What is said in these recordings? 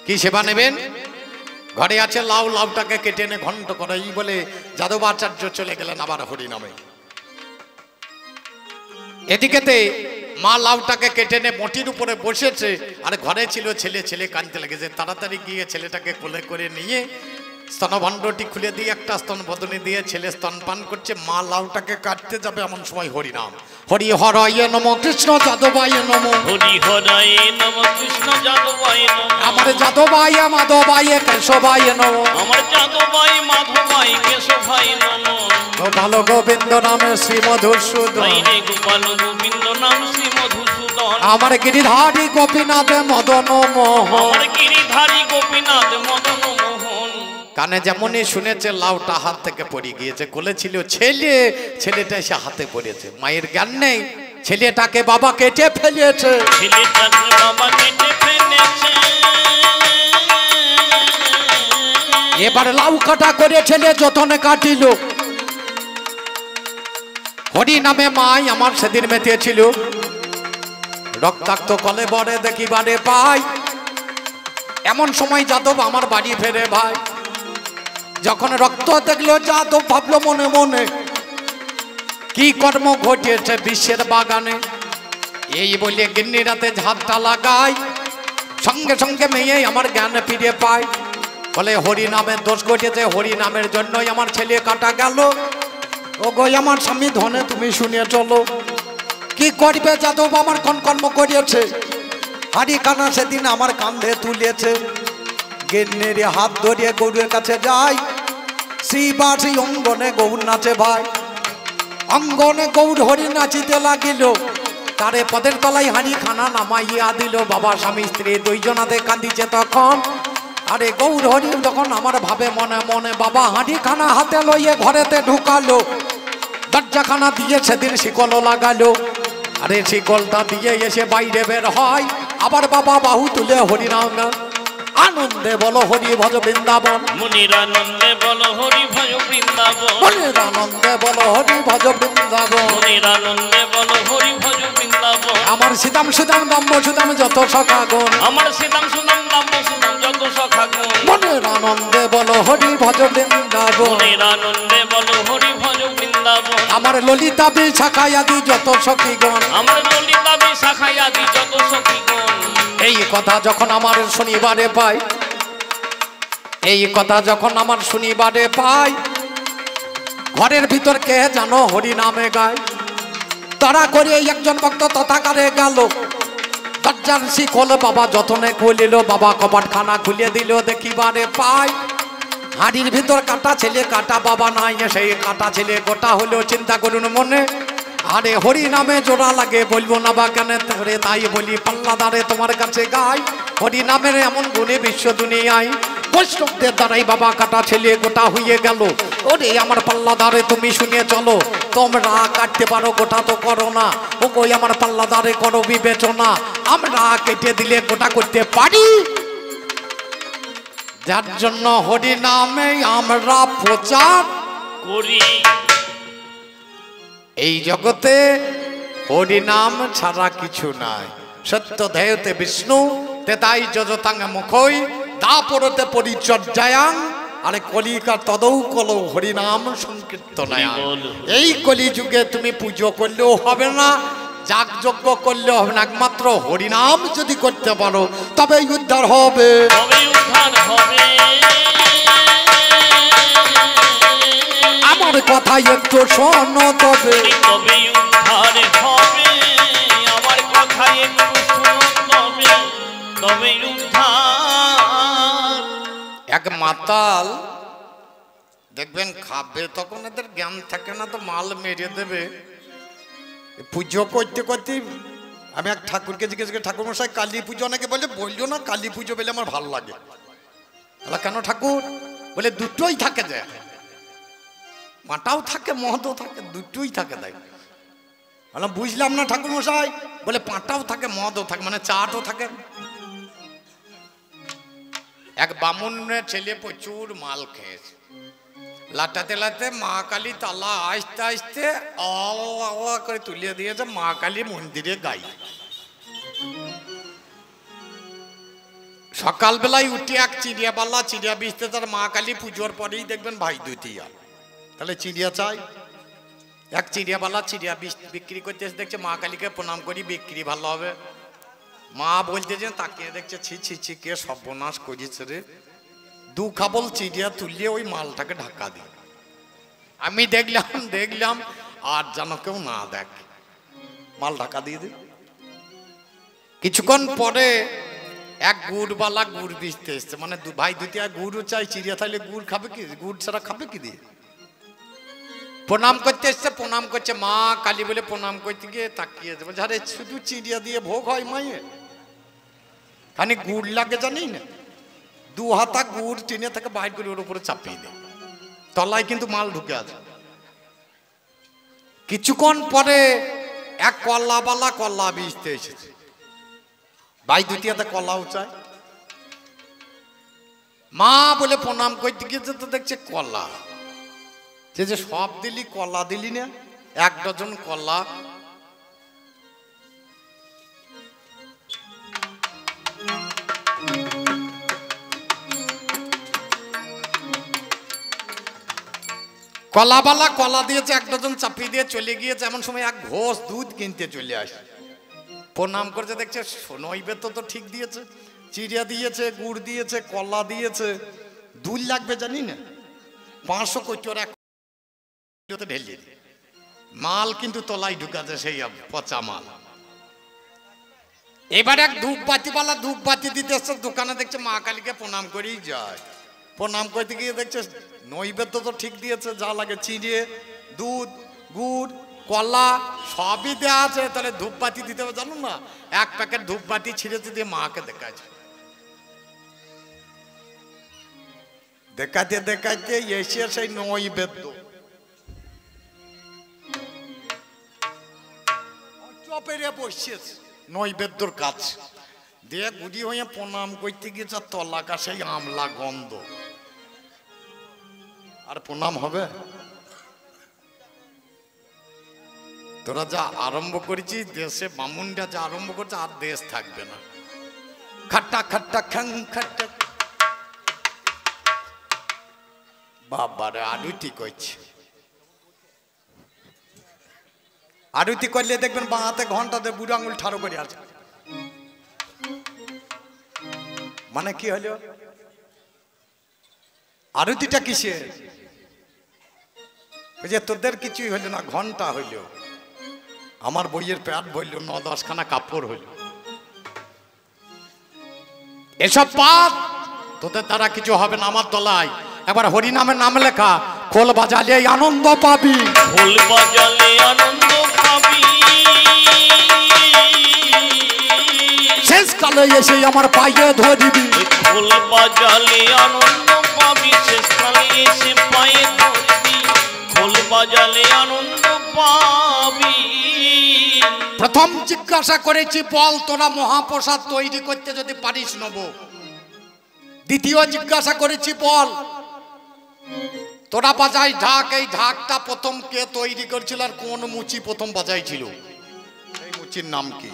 কি সেবা নেবেন? ঘরে আছে লাউ, লাউটাকে কেটে এনে ঘন্ট করে এই বলে যাদবাচার্য চলে গেলেন আবার হরিনামে। এদিকেতে মা লাউটাকে কেটে এনে মটির উপরে বসেছে, আর ঘরে ছিল ছেলে, ছেলে কাঁদতে লেগেছে। তাড়াতাড়ি গিয়ে ছেলেটাকে কোলে করে নিয়ে স্তনভাণ্ডটি খুলে দিয়ে একটা স্তন বদনে দিয়ে ছেলে স্তনপান করছে। মা লাউটাকে কাটতে যাবে, এমন সময় হরিনাম, হরি হরায় নম কৃষ্ণ যাদবায় নম, হরি হরায় নম কৃষ্ণ যাদবায় নম, আমার যাদবায় মাধবায় কেশবায় নম, আমার যাদবায় মাধবায় কেশবায় নম, গোপাল গোবিন্দ নামে শ্রী মধুসূদন, রে গোপাল গোবিন্দ নাম শ্রী মধুসূদন, আমার গিরিধারী গোপীনাথ মদন মোহন, আমার গিরিধারী গোপীনাথ মদন মোহন। কানে যেমনই শুনেছে লাউটা হাত থেকে পড়ে গিয়েছে। কোলে ছিল ছেলে, ছেলেটা এসে হাতে পড়েছে। মায়ের জ্ঞান নেই, ছেলেটাকে বাবা কেটে ফেলেছে, ছেলেটাকে বাবা কেটে ফেলেছে। এবার লাউ কাটা করে ছেলে যতনে কাটিল। হরি নামে মাই আমার সেদিন মেতেছিল, রক্তাক্ত কলে বরে দেখিবারে পাই। এমন সময় যাদব আমার বাড়ি ফেরে ভাই। যখন রক্ত দেখলো যাদব ভাবলো মনে মনে, কি কর্ম ঘটিয়েছে বিশ্বের বাগানে। এই বলে গিন্নি রাতে ঝাপটা লাগাই, সঙ্গে সঙ্গে মেয়ে আমার জ্ঞান ফিরে পায়। বলে হরি নামের দোষ ঘটেছে, হরি নামের জন্যই আমার ছেলে কাটা গেল। ও গো আমার স্বামী ধনে তুমি শুনিয়ে চলো, কি করবে যাদব আমার কোন কর্ম করিয়েছে। হাড়ি কানা সেদিন আমার কাঁধে তুলেছে, গিন্নির হাত ধরিয়ে গৌরের কাছে যাই। শ্রীবাসী অঙ্গনে গৌর নাচে ভাই, অঙ্গনে গৌর হরি নাচিতে লাগিল। তারে পদের তলায় হাড়ি খানা নামাইয়া দিল। বাবা স্বামী স্ত্রী দুইজনাতে কাঁদিছে তখন। আরে গৌর হরি তখন আমার ভাবে মনে মনে, বাবা হাঁড়ি খানা হাতে লইয়ে ঘরেতে ঢুকালো। দরজাখানা দিয়ে সেদিন শিকল লাগালো। আরে শিকলটা দিয়ে এসে বাইরে বের হয়, আবার বাবা বাহু তুলে হরিনাম আনন্দে বলো হরি ভজ বৃন্দাবন, মুনির আনন্দে বলো হরি ভজ বৃন্দাবন, মনের আনন্দে বলো হরি ভজ বৃন্দাবন, মুনির আনন্দে বলো হরি ভজ বৃন্দাবন। আমার সীতাম সুদাম দম্ব সুদাম যত সখাগণ, আমার সীতাম সুদাম দাম্ব সুদাম যত সখাগণ, মনের আনন্দে বলো হরি ভজ বৃন্দাবন, মুনির আনন্দে বলো হরি ভজ বৃন্দাবন। আমার ললিতা বিশাখায় আদি যত সখীগণ, আমার ললিতা বিশাখায় আদি যত সখীগণ। এই কথা যখন আমার শনিবারে পাই, এই কথা যখন আমার শনিবারে পাই, ঘরের ভিতর কে জানো হরি নামে গায়। তারা করে একজন ভক্ত তথাকারে গেল, দরজার শিখল বাবা যতনে খুলিল। বাবা কপাট খানা খুলে দিল, দেখিবারে পাই হাড়ির ভিতর কাটা ছেলে, কাটা বাবা নাই। সেই কাটা ছেলে গোটা হলো, চিন্তা করুন মনে। আরে হরি নামে জোড়া লাগে, বলবো না বা কেন ধরে, তাই বলি পাল্লাদারে তোমার কাছে গাই। হরি নামের এমন গুণে বিশ্ব দুনিয়ায়, বৈষ্ণবদের দ্বারাই বাবা কাটা ছেলে গোটা হয়ে গেল। ওরে আমার পাল্লাদারে তুমি শুনে চলো, তোমরা কাটতে পারো গোটা তো করো না। ও কই আমার পাল্লাদারে করো বিবেচনা, আমরা কেটে দিলে গোটা করতে পারি। যার জন্য হরি নামে আমরা প্রচার করি। এই জগতে হরি নাম ছাড়া কিছু নাই। সত্য ধ্যায়তে বিষ্ণু তেতাই যজতাং মুখই দাপরতে পরিচর্যায়াং, আরে কলিকা তদৌ কলৌ হরিনাম সংকীর্তনায়াং। এই কলি যুগে তুমি পুজো করলেও হবে না, যাগযজ্ঞ করলেও হবে না, একমাত্র হরিনাম যদি করতে পারো তবেই উদ্ধার হবে, তবেই উদ্ধার হবে। আমার কথা একটু শোনো তবে, তবেই উদ্ধার হবে। আমার কথা একটু শুনো তবে, তবেই উদ্ধার। এক মাতাল দেখবেন খাবে, তখন এদের জ্ঞান থাকে না, তো মাল মেরে দেবে। পুজো করতে করতে আমি এক ঠাকুরকে জিজ্ঞেস করি, ঠাকুর মশাই কালী পুজো অনেকে বলে, বললো না কালী পুজো বলে আমার ভালো লাগে। কেন ঠাকুর? বলে দুটোই থাকে, যায় মাটাও থাকে মহদও থাকে, দুটোই থাকে। তাই বুঝলাম না ঠাকুর মশাই। বলে পাটাও থাকে মহদও থাকে, মানে চাটও থাকে। এক বামুনের ছেলে প্রচুর মাল খেয়েছে, লাটাতে লাতে মা কালী তালা আসতে আসতে আওয়া করে তুলিয়ে দিয়েছে মা কালী মন্দিরে গাই। সকালবেলায় উঠে এক চিড়িয়াপাল্লা চিড়িয়া বেচতে, তার মা কালী পুজোর পরেই দেখবেন ভাই দুতিয়া, তাহলে চিড়িয়া চাই। এক চিড়িয়াপাল্লা চিড়িয়া বিক্রি করতে এসে দেখছে মা কালীকে প্রণাম করি, বিক্রি ভালো হবে। মা বলতেছে, তাকিয়ে দেখছে, ছি ছি ছি, কে সর্বনাশ করেছে রে, দু খাবল চিড়িয়া তুলিয়ে ওই মালটাকে ঢাকা দিই। আমি দেখলাম আর যেন কেউ না দেখ, মাল ঢাকা দিয়ে দিই। কিছুক্ষণ পরে এক গুড়বালা গুড় বেচতে এসছে, মানে ভাই দুটিয়া গুড়ও চাই, চিড়িয়া থাকলে গুড় খাবে কি, গুড় ছাড়া খাবে কি দিয়ে। প্রণাম করতে এসছে, প্রণাম করছে মা কালী বলে প্রণাম করতে গিয়ে তাকিয়ে বলছে, আরে শুধু চিড়িয়া দিয়ে ভোগ হয় মায়ের, খানি গুড় লাগে জানি না। দু হাতা গুড় টেনে থেকে বাইর করে ওর উপরে চাপিয়ে দেয়, তলায় কিন্তু মাল ঢুকে আছে। কিছুক্ষণ পরে এক কল্লাওয়ালা কল্লা বেচতে এসেছে, ভাই দুটিয়াতে কলাও চায়। মা বলে প্রণাম করতে গিয়েছে তো দেখছে কলা, যে সব দিলি কলা দিলি না, 1 ডজন কলা। কলাওয়ালা কলা দিয়েছে 1 ডজন, চাপিয়ে দিয়ে চলে গিয়েছে। এমন সময় এক ঘোষ দুধ কিনতে চলে আসে, প্রণাম করছে, দেখছে নৈবেদ্য তো ঠিক দিয়েছে, চিড়িয়া দিয়েছে, গুড় দিয়েছে, কলা দিয়েছে, দুধ লাগবে জানি না, 500 কোচর এক ঢেলিয়ে মাল কিন্তু তলায় ঢুকাছে, সেই পচা মাল। এবার এক ধূপবাতিওয়ালা ধূপবাতি দিতে এসছে দোকানে, দেখছে মা কালীকে প্রণাম করেই যায়। প্রণাম করতে গিয়ে দেখছে নৈবেদ্য তো ঠিক দিয়েছে, যা লাগে চিড়ে, দুধ, গুড়, কলা সবই দেওয়া আছে, তাহলে ধূপবাতি দিতে হবে জানো না, 1 প্যাকেট ধূপবাতি ছিঁড়েছে দিয়ে মাকে দেখাচ্ছে। দেখাতে দেখাতে এসে সেই নৈবেদ্য চপেরে বসেছে নৈবেদ্যর কাজ দিয়ে, গুড়ি হয়ে প্রণাম করতে গিয়েছে, তলাকা সেই আমলা গন্ধ। আর প্রণাম হবে? তোরা যা আরম্ভ করেছিস দেশে, বামুনটা যা আরম্ভ করছে, আর দেশ থাকবে না। খাট্টা খাট্টা খাং খাট্টা, বাবারে আরুতি করছে। আরুতি করলে দেখবেন বাঁ হাতে ঘন্টাতে বুড়ো আঙুল ঠাড়ো করে আছে। মানে কি হলো? আরতিটা কিসের? যে তোদের কিছুই হইল না, ঘন্টা হইল, আমার বইয়ের প্যাড বলল, 9-10 খানা কাপড় হইল। এসব পাপ তোদের দ্বারা কিছু হবে না। আমার তলায় একবার হরিনামের নাম লেখা, খোল বাজালে আনন্দ পাবি, খোল বাজালে আনন্দ পাবি, শেষকালে এসে আমার পায়ে ধরিবি। খোল বাজালে আনন্দ পাবি, শেষকালে এসে পায়ে ধরবি, খোল বাজালে আনন্দ পাবি। প্রথম জিজ্ঞাসা করেছি, বল তোরা মহাপ্রসাদ তৈরি করতে যদি পারিস নেব। দ্বিতীয় জিজ্ঞাসা করেছি, বল তোরা বাজাই ঢাক, এই ঢাকটা প্রথম কে তৈরি করেছিল আর কোন মুচি প্রথম বাজাইছিল, এই মুচির নাম কি?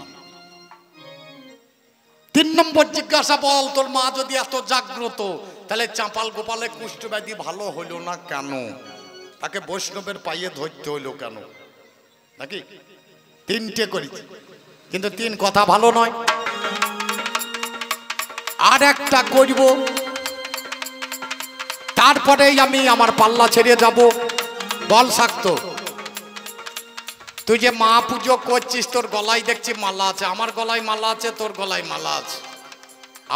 3 নম্বর জিজ্ঞাসা, বল তোর মা যদি এত জাগ্রত, তাহলে চাঁপাল গোপালে কুষ্ঠব্যাধি ভালো হইল না কেন? তাকে বৈষ্ণবের পায়ে ধরতে হইল কেন? নাকি 3টে করেছি, কিন্তু 3 কথা ভালো নয়। আর একটা করব, তারপরেই আমি আমার পাল্লা ছেড়ে যাব। বল শাক্ত, তুই যে মা পুজো করছিস, তোর গলায় দেখছি মালা আছে, আমার গলায় মালা আছে, তোর গলায় মালা আছে,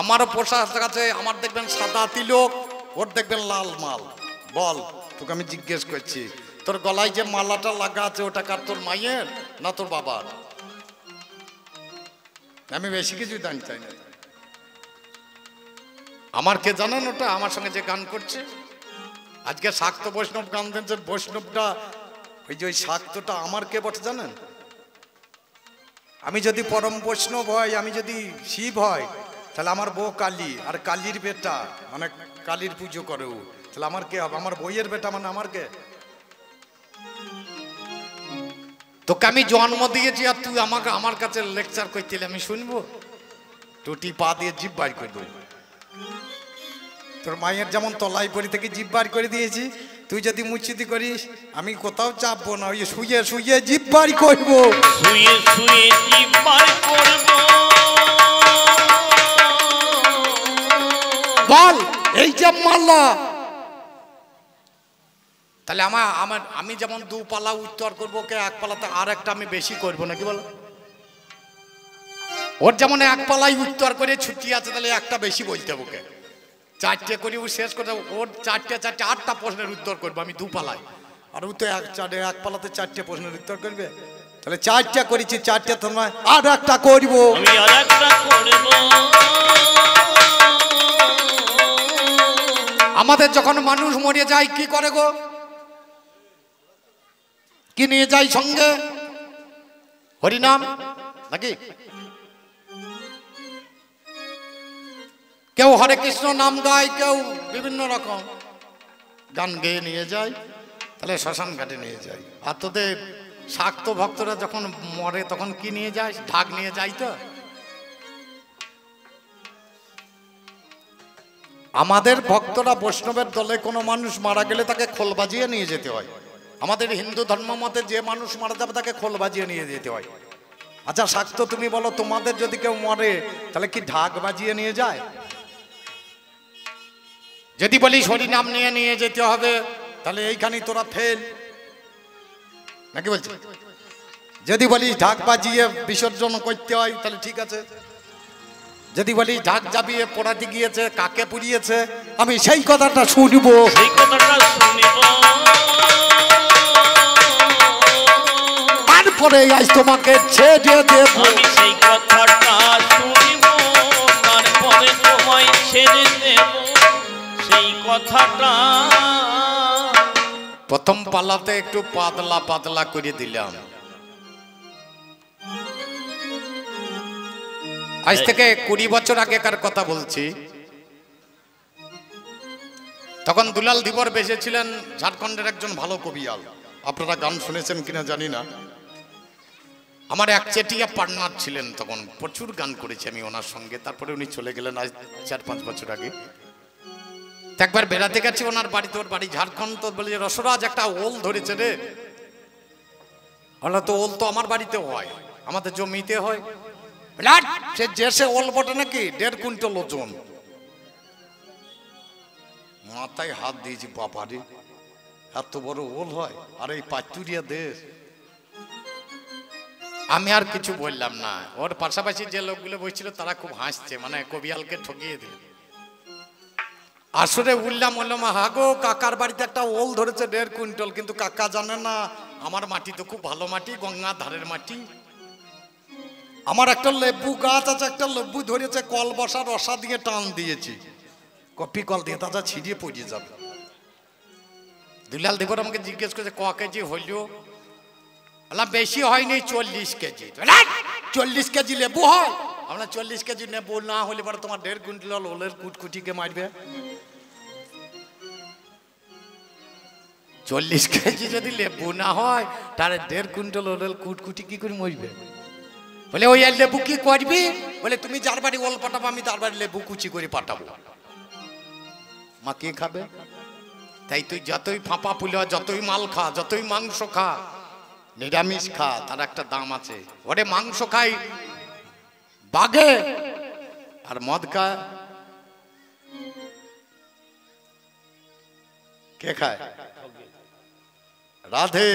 আমারও পোশাক আছে, আমার দেখবেন সাদা তিলক, ওর দেখবেন লাল মাল। বল, তোকে আমি জিজ্ঞেস করছি, তোর গলায় যে মালাটা লাগা আছে, ওটা কার, তোর মায়ের না তোর বাবার? আমি বেশি কিছু জানতে চাই না। আমার কে জানেন ওটা? আমার সঙ্গে যে গান করছে আজকে, শাক্ত বৈষ্ণব গান দিয়েছে, বৈষ্ণবটা ওই যে ওই শাক্তটা আমার কে বটে জানেন? আমি যদি পরম বৈষ্ণব হয়, আমি যদি শিব হয়, তাহলে আমার বউ কালী, আর কালীর বেটা মানে কালীর পুজো করে ও, তাহলে আমার কে হবে? আমার বইয়ের বেটা মানে আমার কে? তোকে আমি জন্ম দিয়েছি আর তুই আমাকে আমার কাছে লেকচার করতে, আমি শুনবো? টুটি পা দিয়ে জিভ বাইর করে দেবো। তোর মায়ের যেমন তলাই পরি থেকে জিভ বার করে দিয়েছি, তুই যদি মুচিতি করিস আমি কোথাও চাপবো না, ওই শুয়ে শুয়ে জিভ বার করবো। শুয়ে শুয়ে জিভ বার করবো। বল এই যে মাল্লা, তাহলে আমি যেমন দু পালা উত্তর করবো, কে এক পালাতে আর একটা আমি বেশি করবো নাকি বলো? ওর যেমন এক পালাই উত্তর করে ছুটি আছে, তাহলে একটা বেশি বলতে হবে ওকে। চারটে করি ও শেষ করে, ওর চারটে 8টা প্রশ্নের উত্তর করবো আমি দু পালায়, আর ও তো এক পালাতে 4টে প্রশ্নের উত্তর করবে। তাহলে 4টা করেছি, 4টে তোমরা আর একটা করবো। আমি আর একটা করবো। আমাদের যখন মানুষ মরে যায় কি করে গো? কি নিয়ে যায় সঙ্গে? হরিনাম নাকি? কেউ হরে কৃষ্ণ নাম গায়, কেউ বিভিন্ন রকম গান গেয়ে নিয়ে যায়, তাহলে শ্মশান ঘাটে নিয়ে যায়। আর তোদের শাক্ত ভক্তরা যখন মরে তখন কি নিয়ে যায়? ঢাক নিয়ে যায়। তো আমাদের ভক্তরা বৈষ্ণবের দলে কোনো মানুষ মারা গেলে তাকে খোল বাজিয়ে নিয়ে যেতে হয়। আমাদের হিন্দু ধর্ম মতে যে মানুষ মারা যাবে তাকে খোল বাজিয়ে নিয়ে যেতে হয়। আচ্ছা শাক্ত তুমি বলো, তোমাদের যদি কেউ মরে তাহলে কি ঢাক বাজিয়ে নিয়ে যায়? যদি বলিস হরিনাম নিয়ে নিয়ে যেতে হবে, তাহলে এইখানেই তোরা ফেল নাকি বলছি? যদি বলিস ঢাক বাজিয়ে বিসর্জন করতে হয়, তাহলে ঠিক আছে। যদি বলি ঢাক জাবিয়ে পোড়াতে গিয়েছে, কাকে পুড়িয়েছে, আমি সেই কথাটা শুনব, সেই কথাটা শুনিব। তারপরে আজ তোমাকে ছেড়ে দেব। আমি সেই কথাটা শুনিব, তারপরে তোমায় ছেড়ে দেব। সেই কথাটা প্রথম পালাতে একটু পাতলা পাতলা করে দিলাম। আজ থেকে 20 বছর আগেকার কথা বলছি। তখন দুলাল ধীবর বেঁচেছিলেন, ঝাড়খণ্ডের একজন ভালো কবিয়াল। আপনারা গান শুনেছেন কিনা জানি না। আমার এক চেটিয়া পার্টনার ছিলেন, তখন প্রচুর গান করেছি আমি ওনার সঙ্গে। তারপরে উনি চলে গেলেন আজ 4-5 বছর আগে। একবার বেড়াতে গেছি ওনার বাড়িতে, ওর বাড়ি ঝাড়খণ্ড। তো বলে, রসরাজ একটা ওল ধরেছে রে। তো ওল তো আমার বাড়িতেও হয়, আমাদের জমিতে হয়। সে যে ওল বটে নাকি 1.5 কুইন্টাল ওজন। মাথায় হাত দিয়েছি, বাবারে এত বড় ওল হয়, আর এই পাতুরিয়া দেশ। আমি আর কিছু বললাম না। ওর পাশাপাশি যে লোকগুলো বসছিল তারা খুব হাসছে, মানে কবিয়ালকে ঠকিয়ে দিল। আসলে বললাম, হাগো কাকার বাড়িতে একটা ওল ধরেছে 1.5 কুইন্টাল, কিন্তু কাকা জানে না আমার মাটি তো খুব ভালো মাটি, গঙ্গার ধারের মাটি। আমার একটা লেবু গাছ আছে, একটা লেবু ধরেছে, কল বসা রসা দিয়ে টান দিয়েছি, কপি কল দিয়ে তাজা ছিঁড়িয়ে পড়ে যাবে। দুলাল ধীবর আমাকে জিজ্ঞেস করেছে ক কেজি হইল? বেশি হয়নি, 40 কেজি। 40 কেজি লেবু হয়? আমরা 40 কেজি নেবো না হলে পরে তোমার 1.5 কুইন্টাল ওলের কুটকুটিকে মারবে। 40 কেজি যদি লেবু না হয়, তাহলে 1.5 কুইন্টাল ওলের কুটকুটি কি করে মরবে? বলে ওই লেবু কি করবি? বলে তুমি যার বাড়ি ওল পাঠাবো, আমি তার বাড়ি লেবু কুচি করে পাঠাবো। মা কে খাবে? তাই তুই যতই ফাঁপা ফুলে, যতই মাল খা, যতই মাংস খা, নিরামিষ খা, তার একটা দাম আছে। ওরে মাংস খাই বাঘে, আর মদ খায় কে খায়? রাধে।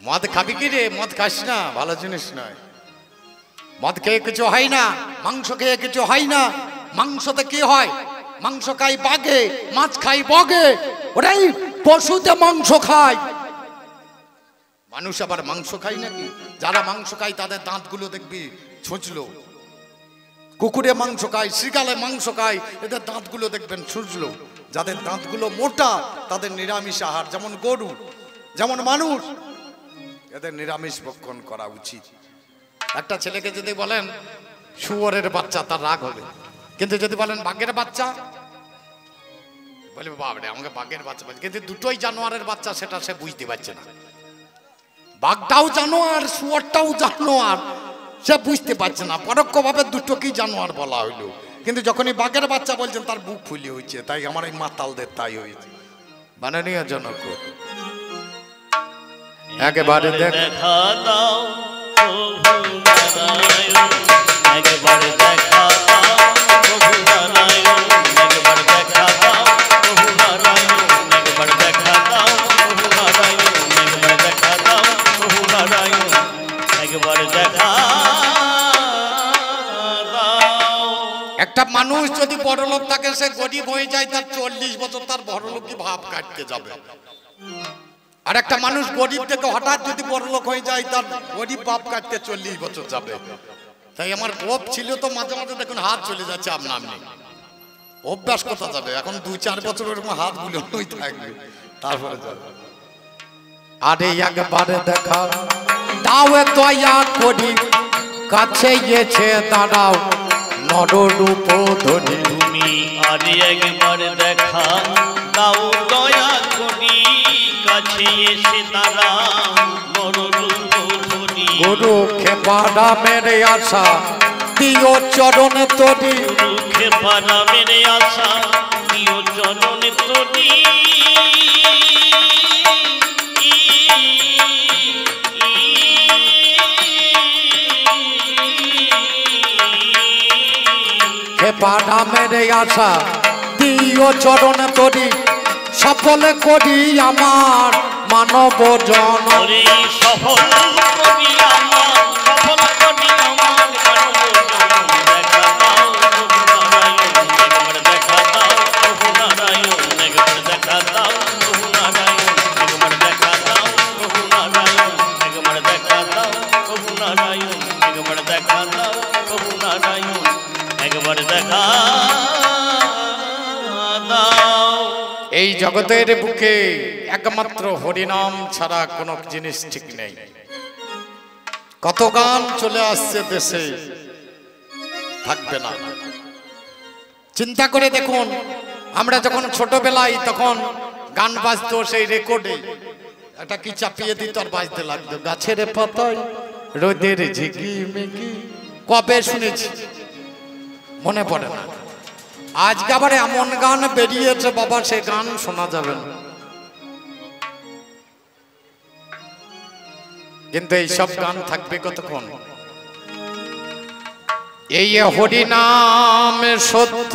মদ খাবি কি রে? মদ খাস না, ভালো জিনিস নয়। মদ খেয়ে কিছু হয় না, মাংস খেয়ে কিছু হয় না। মাংসতে কি হয়? মাংস খাই বাঘে, মাছ খাই বগে, ওরাই পশুতে মাংস খায়। মানুষ আবার মাংস খায় নাকি? যারা মাংস খায় তাদের দাঁতগুলো দেখবি ছুঁচলো। কুকুরে মাংস খায়, শ্রীকালে মাংস খায়, এদের দাঁতগুলো দেখবেন ছুঁচলো। যাদের দাঁতগুলো মোটা তাদের নিরামিষ আহার, যেমন গরু, যেমন মানুষ, এদের নিরামিষ ভক্ষণ করা উচিত। একটা ছেলেকে যদি বলেন শুয়োরের বাচ্চা, তার রাগ হবে। কিন্তু যদি বলেন বাঘের বাচ্চা, বলে বাবরে আমাকে বাঘের বাচ্চা বলছে, কিন্তু দুটোই জানোয়ারের বাচ্চা, সেটা সে বুঝতে পারছে না। বাঘটাও জানোয়ার, শুয়োরটাও জানোয়ার, সে বুঝতে পারছে না। পরোক্ষভাবে দুটোকেই জানোয়ার বলা হইল। কিন্তু যখনই বাঘের বাচ্চা বলছেন তার বুক ফুলি হয়েছে, তাই আমার এই মাতালদের তাই হয়েছে। মাননীয় জনক একেবারে দেখা দাও প্রভু নারায়ণ, একবার দেখা দাও প্রভু নারায়ণ, একবার দেখা দাও প্রভু নারায়ণ, একবার দেখা দাও প্রভু নারায়ণ, একবার দেখা দাও প্রভু নারায়ণ, একবার দেখা দাও। একটা মানুষ যদি বড়লোক থাকে সে গরিব হয়ে যায়, তার 40 বছর তার বড়লোকই ভাব কাটতে যাবে। আর একটা মানুষ গরিব থেকে হঠাৎ যদি বড়লোক হয়ে যায় তার গরিব ভাব কাটতে 40 বছর যাবে। তাই আমার গোপ ছিল তো মাঝে মাঝে দেখুন হাত চলে যাচ্ছে আপনা আপনি, অভ্যাস করতে যাবে। এখন 2-4 বছর ওরকম হাত বুলোই থাকবে, তারপরে যাবে। আরে একবারে দেখা দাও দয়া করি, কাছে গেছে দাঁড়াও নররূপ ধরি। তুমি আরে একবার দেখা দাও দয়া করি, কাছে এসে দাঁড়াও নররূপ ধরি। গুরু খেপাড়া মেরে আশা দিও চরণ তরি, গুরু খেপাড়া মেরে আশা দিও চরণ তরি। খেপাড়া মেরে আশা দিও চরণ তরি, সফল করি আমার মানব জন। সফল করি আমার, সফল করি আমার মানব জন। দেখা দাও প্রভু নারায়ণ, একবার দেখা দাও প্রভু নারায়ণ, একবার দেখা দাও প্রভু নারায়ণ, একবার দেখা দাও প্রভু নারায়ণ, একবার দেখা দাও প্রভু নারায়ণ, একবার দেখা দাও প্রভু নারায়ণ, একবার দেখা দাও। এই জগতের বুকে একমাত্র হরিনাম ছাড়া কোনো জিনিস ঠিক নেই। কত গান চলে আসছে দেশে, থাকবে না। চিন্তা করে দেখুন, আমরা যখন ছোটবেলায় তখন গান বাজতো সেই রেকর্ডে একটা কি চাপিয়ে দিত আর বাজতে লাগতো, গাছের পাতায় রোদের ঝিকি মিকি। কবে শুনেছি মনে পড়ে না। আজকে আবার এমন গান বেরিয়েছে বাবা, সে গান শোনা যাবে না। কিন্তু এই সব গান থাকবে কতক্ষণ? এই হরিনাম সত্য,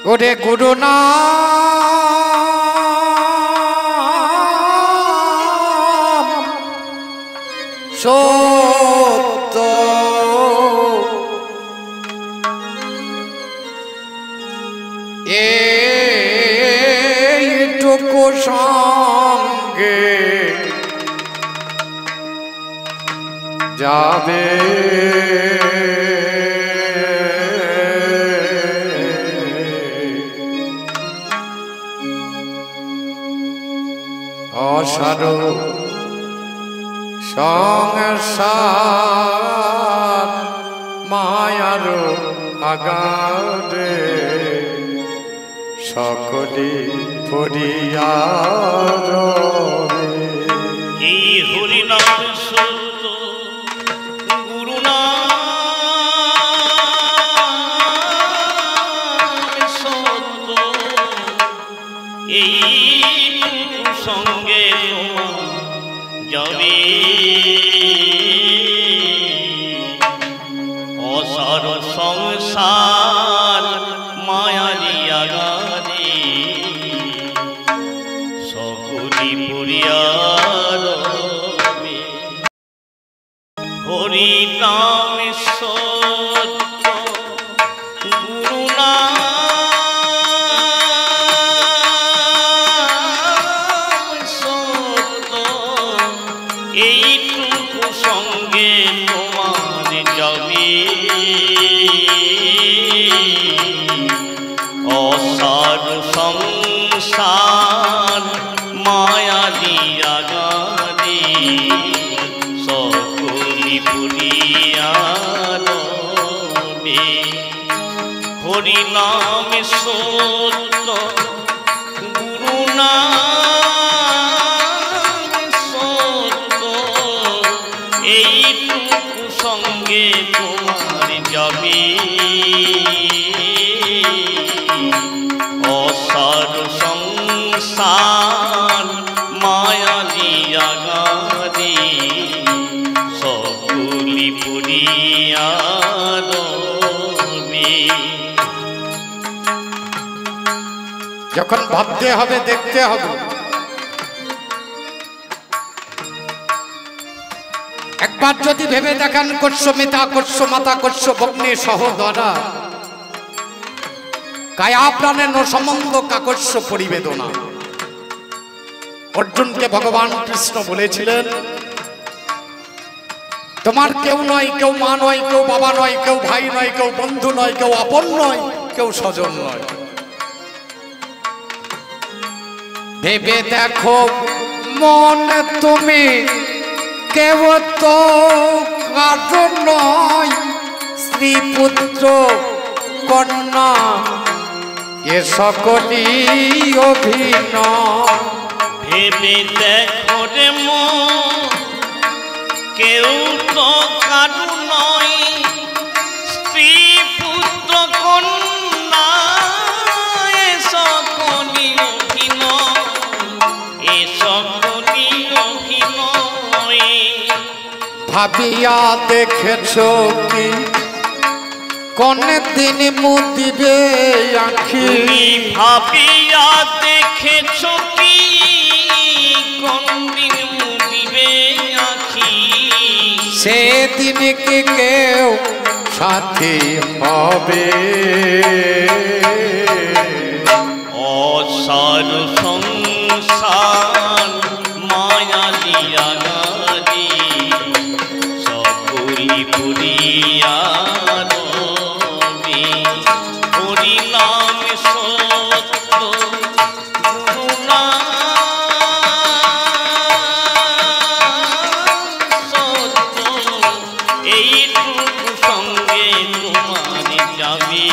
ওরে গুরু নাম সত্য, এইটুকু সঙ্গে যাবে। অসার সংসার মায়ার আগারে সকলে পড়িয়ার। এই হরিনাম সত্য, গুরু নাম সত্য, এই সঙ্গে যাবে। অসার সংসার মায়ারি আগারে সকলি পুরিয়ার। হরি নাম সত্য, গুরু নাম সত্য, এইটুকু সঙ্গে তোমার যাবে। অসার সংসার মায়ালি আগারে সকলি পুরিয়ার। হরি নাম সত্য, গুরু নাম সত্য, এইটুকু সঙ্গে তোমার যাবে অসার সংসার মায়ালি আগারে সকলি পুরিয়া রবে। যখন ভাবতে হবে দেখতে হবে, একবার যদি ভেবে দেখেন কর্ষ মিতা কর্ষ মাতা কর্ষ ভগ্নী সহোদরা কায়া প্রাণে ন সম্বন্ধ কাকর্ষ পরিবেদনা। অর্জুনকে ভগবান কৃষ্ণ বলেছিলেন তোমার কেউ নয়, কেউ মা নয়, কেউ বাবা নয়, কেউ ভাই নয়, কেউ বন্ধু নয়, কেউ আপন নয়, কেউ স্বজন নয়। ভেবে দেখো মনে তুমি কেউ তো কারণ নয়, স্ত্রী পুত্র কন্যা এ সকলই অভিনয়। ভেবে দেখো রে মন কেউ তো কারু নয়, স্ত্রী পুত্র কন্যা এ সকলই অভিনয়, এ সকলই অভিনয়। ভাবিয়া দেখেছ কি কোন দিন মুদিবে আঁখি, ভাবিয়া দেখেছ কি কোন দিন মুদিবে আঁখি, সেদিন কি কেউ সাথী হবে। অসার সংসার মায়ালি আগারে সকলি পুরিয়া রবে। হরিনাম সত্য গুরুনাম সত্য, এইটুকু সঙ্গে তোমার যাবে।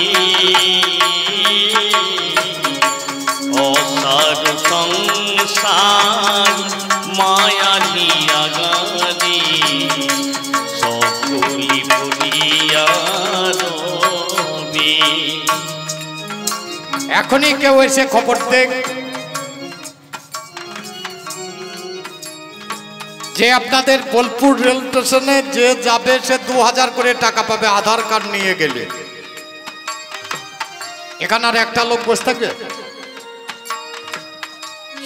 অসার সংসার মায়ালি আগারে সকলি পুরিয়া রবে। এখনই কেউ এসে খবর দেখ যে আপনাদের বোলপুর রেল স্টেশনে যে যাবে সে 2000 করে টাকা পাবে আধার কার্ড নিয়ে গেলে। এখানে আর একটা লোক বসে থাকবে?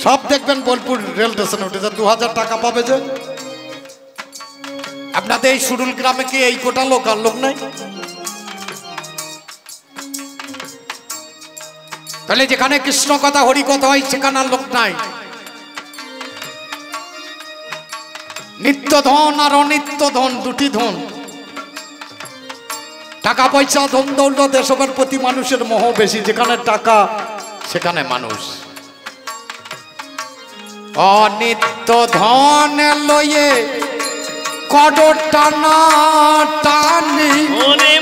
সব দেখবেন বোলপুর রেল স্টেশনে উঠে 2000 টাকা পাবে। যে আপনাদের এই সুরুল গ্রামে কি এই কোটা লোক আর লোক নাই? তাহলে যেখানে কৃষ্ণ কথা হরি কথা হয় সেখানে আর লোক নাই। নিত্য ধন আর অনিত্য ধন দুটি ধন, টাকা পয়সা ধন দৌলত এসবের প্রতি মানুষের মোহ বেশি। যেখানে টাকা সেখানে মানুষ। অনিত্য ধন লয়ে কড় টানা টানি, ওরে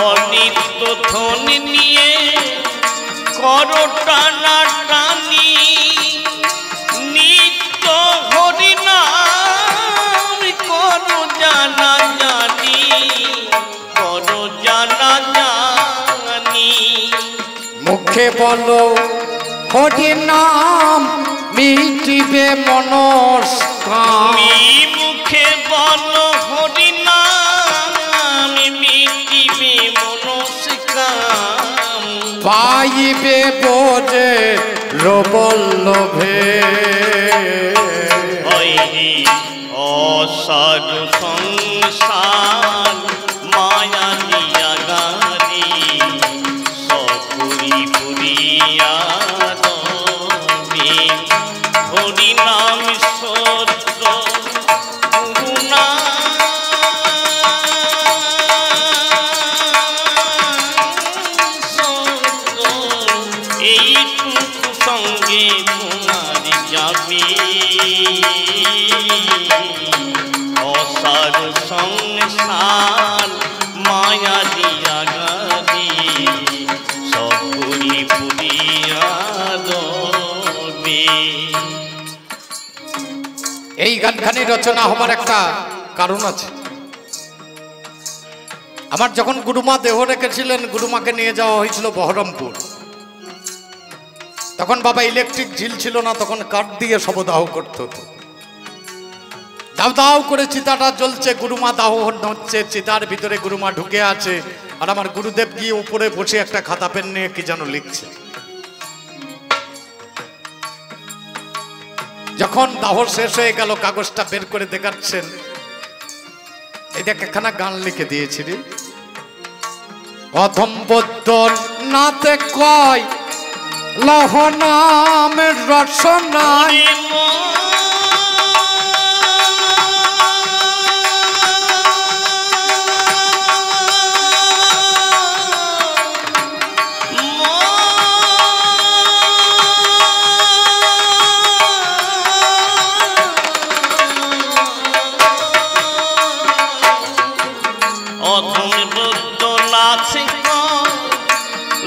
অনিত্য ধন নিয়ে করো টানা টানি, নিত্য হরিনাম করো জানা জানি, করো জানা জানি। মুখে বলো হরি নাম মিটিবে মনস্কাম, মুখে বলো হরিনাম মিটিবে মনস্কাম, পাইবে বোঝে রবল্লভে। অসার সংসার মায়ালি আগারে সকলি পুরিয়া রবে। হরিনাম সত্য গুরুনাম সত্য, এইটুকু সঙ্গে তোমার যাবে। আর সংসার মায়া দিয়া গাদি সকলি পুরিয়া দবে। এই গানখানি রচনা হবার একটা কারণ আছে। আমার যখন গুরুমা দেহ রেখেছিলেন, গুরুমাকে নিয়ে যাওয়া হয়েছিল বহরমপুর। তখন বাবা ইলেকট্রিক ঝিল ছিল না, তখন কাঠ দিয়ে শবদাহ করতে হতো। দাও দাও করে চিতাটা জ্বলছে, গুরুমা দাহ হচ্ছে, চিতার ভিতরে গুরুমা ঢুকে আছে, আর আমার গুরুদেব গিয়ে উপরে বসে একটা খাতা পেন নিয়ে কি যেন লিখছে। যখন দাহ শেষ হয়ে গেল, কাগজটা বের করে দেখাচ্ছেন, এই দেখ একখানা গান লিখে দিয়েছি রে। অধম বদ্ধ নাতে কয় লহ নামের রসনায়,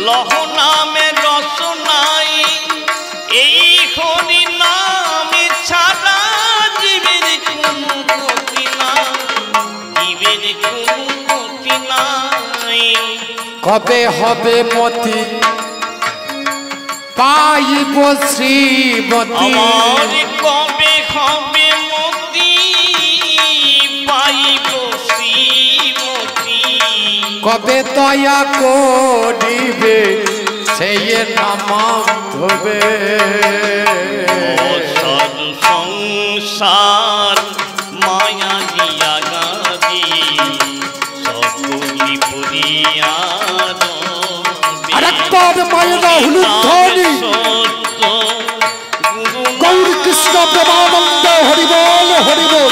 লহ নামে রসনাই, এই হরি নামে ছাড়া জীবের কোনো গতি নাই, জীবের কোনো গতি নাই। কবে হবে মতি পাইব শ্রীমতী, আমার কবে হবে মতি পাইব শ্রীমতী, কবে দয়া করিবে সেই নাম ধবে। সাধু সংসার মায়া দিয়া গাদি সকলি পুরিয়া দবে। আরেকবার মায়েরা হলুদ ধ্বনি, গৌর কৃষ্ণ প্রেমানন্দ হরিবল হরিবল।